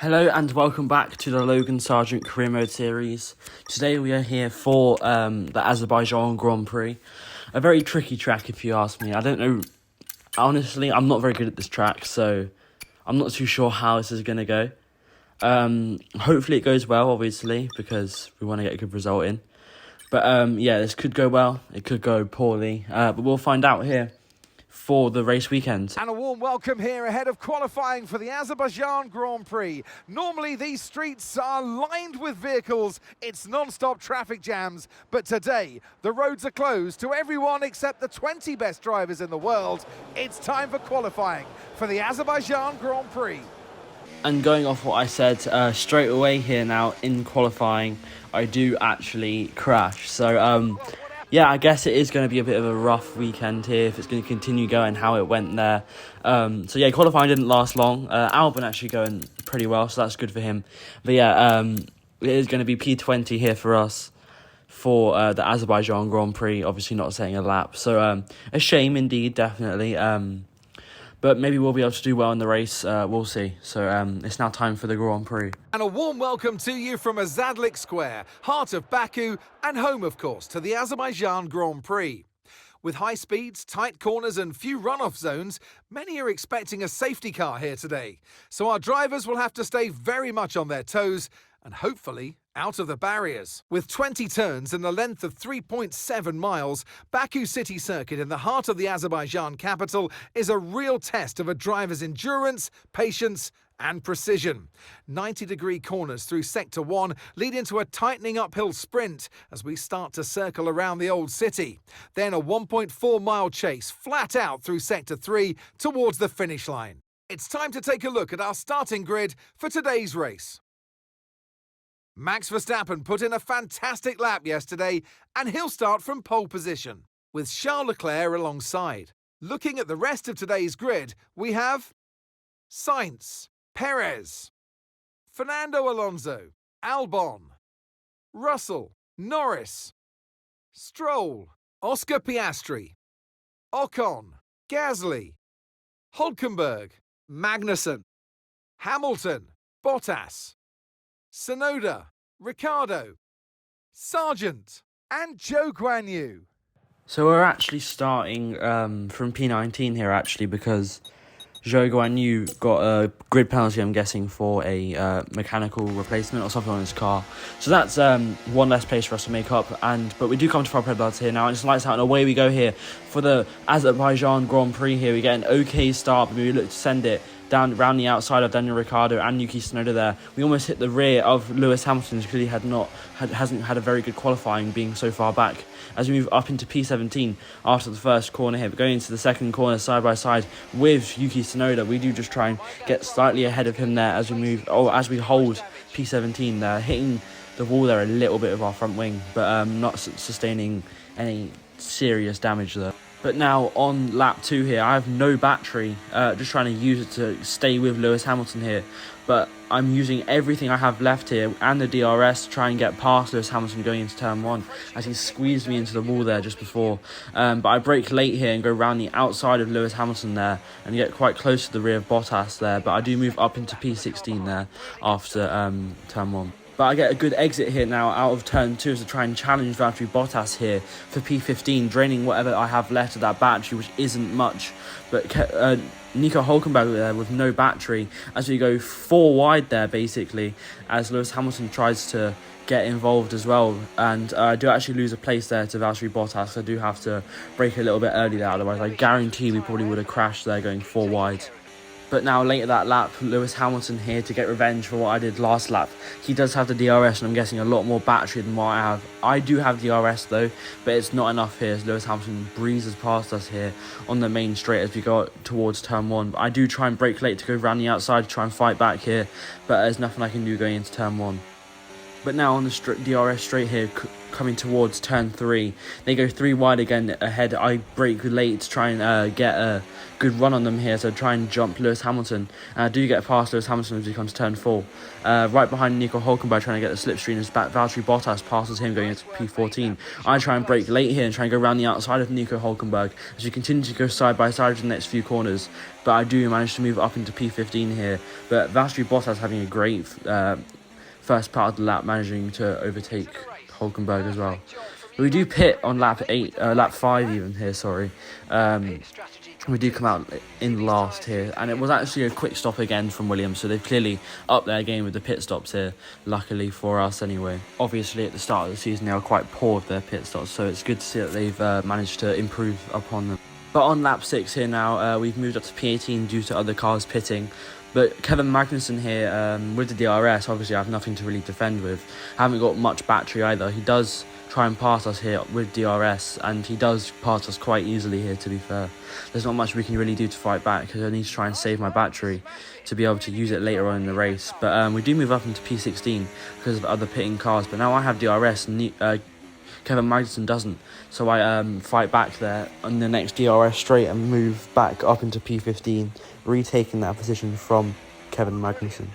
Hello and welcome back to the Logan Sargeant Career Mode series. Today we are here for the Azerbaijan Grand Prix. A very tricky track if you ask me. I don't know, honestly, I'm not very good at this track, so I'm not too sure how this is going to go. Hopefully it goes well, obviously, because we want to get a good result in. But yeah, this could go well, it could go poorly, but we'll find out here for the race weekend. And a warm welcome here ahead of qualifying for the Azerbaijan Grand Prix. Normally these streets are lined with vehicles, it's non-stop traffic jams, but today the roads are closed to everyone except the 20 best drivers in the world. It's time for qualifying for the Azerbaijan Grand Prix. And going off what I said, straight away here now in qualifying, I do actually crash. So yeah, I guess it is going to be a bit of a rough weekend here if it's going to continue going how it went there. So yeah, qualifying didn't last long. Albon actually going pretty well, so that's good for him. But yeah, it is going to be P20 here for us for the Azerbaijan Grand Prix. Obviously not setting a lap. So a shame indeed, definitely. But maybe we'll be able to do well in the race. We'll see. So it's now time for the Grand Prix. And a warm welcome to you from Azadlik Square, heart of Baku, and home, of course, to the Azerbaijan Grand Prix. With high speeds, tight corners and few runoff zones, many are expecting a safety car here today. So our drivers will have to stay very much on their toes and hopefully out of the barriers. With 20 turns and a length of 3.7 miles, Baku City Circuit in the heart of the Azerbaijan capital is a real test of a driver's endurance, patience and precision. 90-degree corners through Sector 1 lead into a tightening uphill sprint as we start to circle around the old city. Then a 1.4-mile chase flat out through Sector 3 towards the finish line. It's time to take a look at our starting grid for today's race. Max Verstappen put in a fantastic lap yesterday and he'll start from pole position, with Charles Leclerc alongside. Looking at the rest of today's grid, we have Sainz, Perez, Fernando Alonso, Albon, Russell, Norris, Stroll, Oscar Piastri, Ocon, Gasly, Hülkenberg, Magnussen, Hamilton, Bottas, Tsunoda, Ricciardo, Sargeant, and Zhou Guanyu. So we're actually starting from P19 here, actually, because Zhou Guanyu got a grid penalty, I'm guessing, for a mechanical replacement or something on his car. So that's one less place for us to make up. But we do come to our red lights here now. And it's lights out and away we go here for the Azerbaijan Grand Prix here. We get an okay start, but we look to send it down around the outside of Daniel Ricciardo and Yuki Tsunoda there. We almost hit the rear of Lewis Hamilton because he hasn't had a very good qualifying, being so far back. As we move up into P17 after the first corner here, but going into the second corner side by side with Yuki Tsunoda, we do just try and get slightly ahead of him there as we hold P17 there, hitting the wall there a little bit of our front wing, but not sustaining any serious damage there. But now on lap 2 here, I have no battery, just trying to use it to stay with Lewis Hamilton here. But I'm using everything I have left here and the DRS to try and get past Lewis Hamilton going into turn 1 as he squeezed me into the wall there just before. But I brake late here and go around the outside of Lewis Hamilton there and get quite close to the rear of Bottas there. But I do move up into P16 there after turn 1. But I get a good exit here now out of turn 2 to try and challenge Valtteri Bottas here for P15, draining whatever I have left of that battery, which isn't much. But Nico Hülkenberg there with no battery as we go 4 wide there, basically, as Lewis Hamilton tries to get involved as well. And I do actually lose a place there to Valtteri Bottas. I do have to brake a little bit early there, otherwise I guarantee we probably would have crashed there going 4 wide. But now later that lap, Lewis Hamilton here to get revenge for what I did last lap. He does have the DRS and I'm guessing a lot more battery than what I have. I do have DRS though, but it's not enough here as Lewis Hamilton breezes past us here on the main straight as we go towards turn 1. But I do try and brake late to go around the outside to try and fight back here, but there's nothing I can do going into turn 1. But now on the DRS straight here, coming towards turn 3, they go 3 wide again ahead. I brake late to try and get a good run on them here, so try and jump Lewis Hamilton. And I do get past Lewis Hamilton as he comes turn 4. Right behind Nico Hulkenberg trying to get the slipstream as Valtteri Bottas passes him going into P14. I try and brake late here and try and go around the outside of Nico Hulkenberg as we continue to go side by side for the next few corners. But I do manage to move up into P15 here. But Valtteri Bottas having a great first part of the lap, managing to overtake Hulkenberg as well. We do pit on lap 5 even here, sorry. We do come out in last here, and it was actually a quick stop again from Williams, so they've clearly upped their game with the pit stops here, luckily for us anyway. Obviously at the start of the season they were quite poor with their pit stops, so it's good to see that they've managed to improve upon them. But on lap 6 here now, we've moved up to P18 due to other cars pitting. But Kevin Magnussen here, with the DRS, obviously I have nothing to really defend with. I haven't got much battery either. He does try and pass us here with DRS, and he does pass us quite easily here, to be fair. There's not much we can really do to fight back, because I need to try and save my battery to be able to use it later on in the race. But we do move up into P16 because of other pitting cars, but now I have DRS and Kevin Magnussen doesn't, so I fight back there on the next DRS straight and move back up into P15, retaking that position from Kevin Magnussen.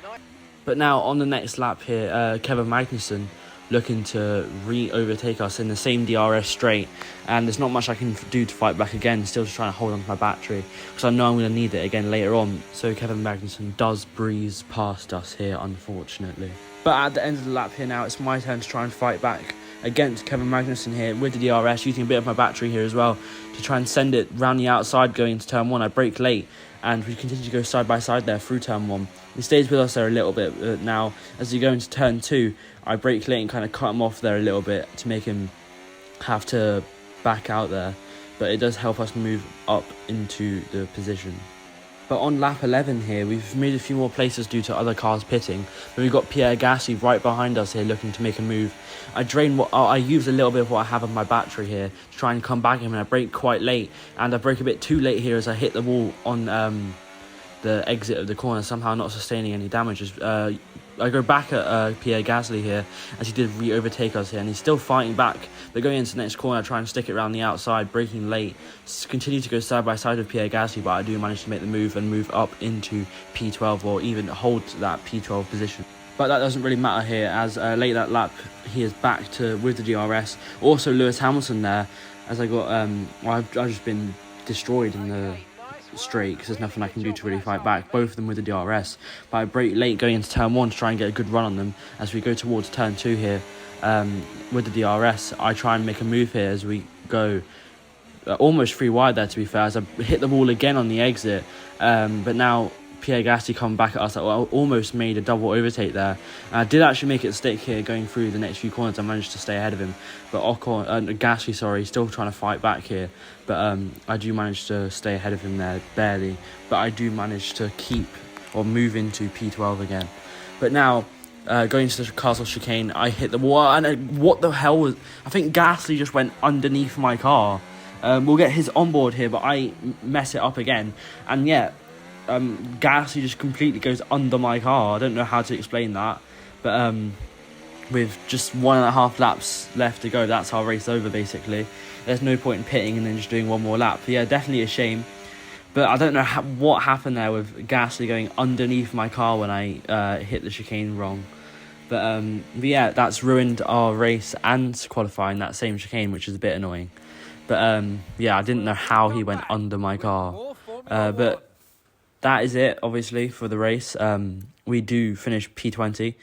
But now on the next lap here, Kevin Magnussen looking to overtake us in the same DRS straight, and there's not much I can do to fight back again, still just trying to hold on to my battery because I know I'm going to need it again later on. So Kevin Magnussen does breeze past us here, unfortunately. But at the end of the lap here now, it's my turn to try and fight back against Kevin Magnussen here with the DRS, using a bit of my battery here as well to try and send it round the outside going into turn 1. I brake late and we continue to go side by side there through turn 1. He stays with us there a little bit now. As we go into turn 2, I brake late and kind of cut him off there a little bit to make him have to back out there, but it does help us move up into the position. But on lap 11 here, we've made a few more places due to other cars pitting. But we've got Pierre Gasly right behind us here looking to make a move. I use a little bit of what I have of my battery here to try and come back in, and I brake quite late. And I brake a bit too late here as I hit the wall on the exit of the corner, somehow not sustaining any damages. I go back at Pierre Gasly here as he did overtake us here, and he's still fighting back. But going into the next corner, I try and stick it around the outside, braking late. Continue to go side by side with Pierre Gasly, but I do manage to make the move and move up into P12, or even hold that P12 position. But that doesn't really matter here, as late that lap he is back to with the DRS. Also Lewis Hamilton there, as I got I've just been destroyed in the straight because there's nothing I can do to really fight back, both of them with the DRS. But I brake late going into turn 1 to try and get a good run on them. As we go towards turn 2 here with the DRS, I try and make a move here as we go almost 3 wide there, to be fair, as I hit the wall again on the exit. But now Pierre Gasly come back at us. I almost made a double overtake there. I did actually make it stick here going through the next few corners. I managed to stay ahead of him, but Gasly, still trying to fight back here. But I do manage to stay ahead of him there, barely. But I do manage to keep or move into P12 again. But now going to the castle chicane, I hit the wall, and what the hell was? I think Gasly just went underneath my car. We'll get his onboard here, but I mess it up again, and yeah. Gasly just completely goes under my car. I don't know how to explain that, but with just 1.5 laps left to go, that's our race over basically. There's no point in pitting and then just doing one more lap. But yeah, definitely a shame, but I don't know what happened there with Gasly going underneath my car when I hit the chicane wrong. But yeah, that's ruined our race and qualifying that same chicane, which is a bit annoying. But yeah, I didn't know how he went under my car. But that is it, obviously, for the race. We do finish P20.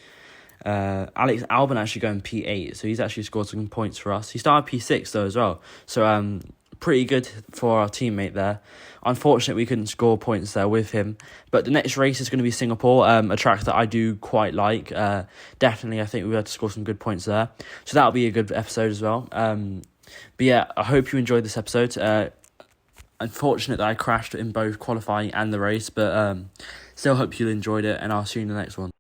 Alex Albon actually going P8, so he's actually scored some points for us. He started P6, though, as well. So pretty good for our teammate there. Unfortunately, we couldn't score points there with him. But the next race is going to be Singapore, a track that I do quite like. Definitely, I think we had to score some good points there. So that'll be a good episode as well. But yeah, I hope you enjoyed this episode. Unfortunate that I crashed in both qualifying and the race, but still hope you enjoyed it, and I'll see you in the next one.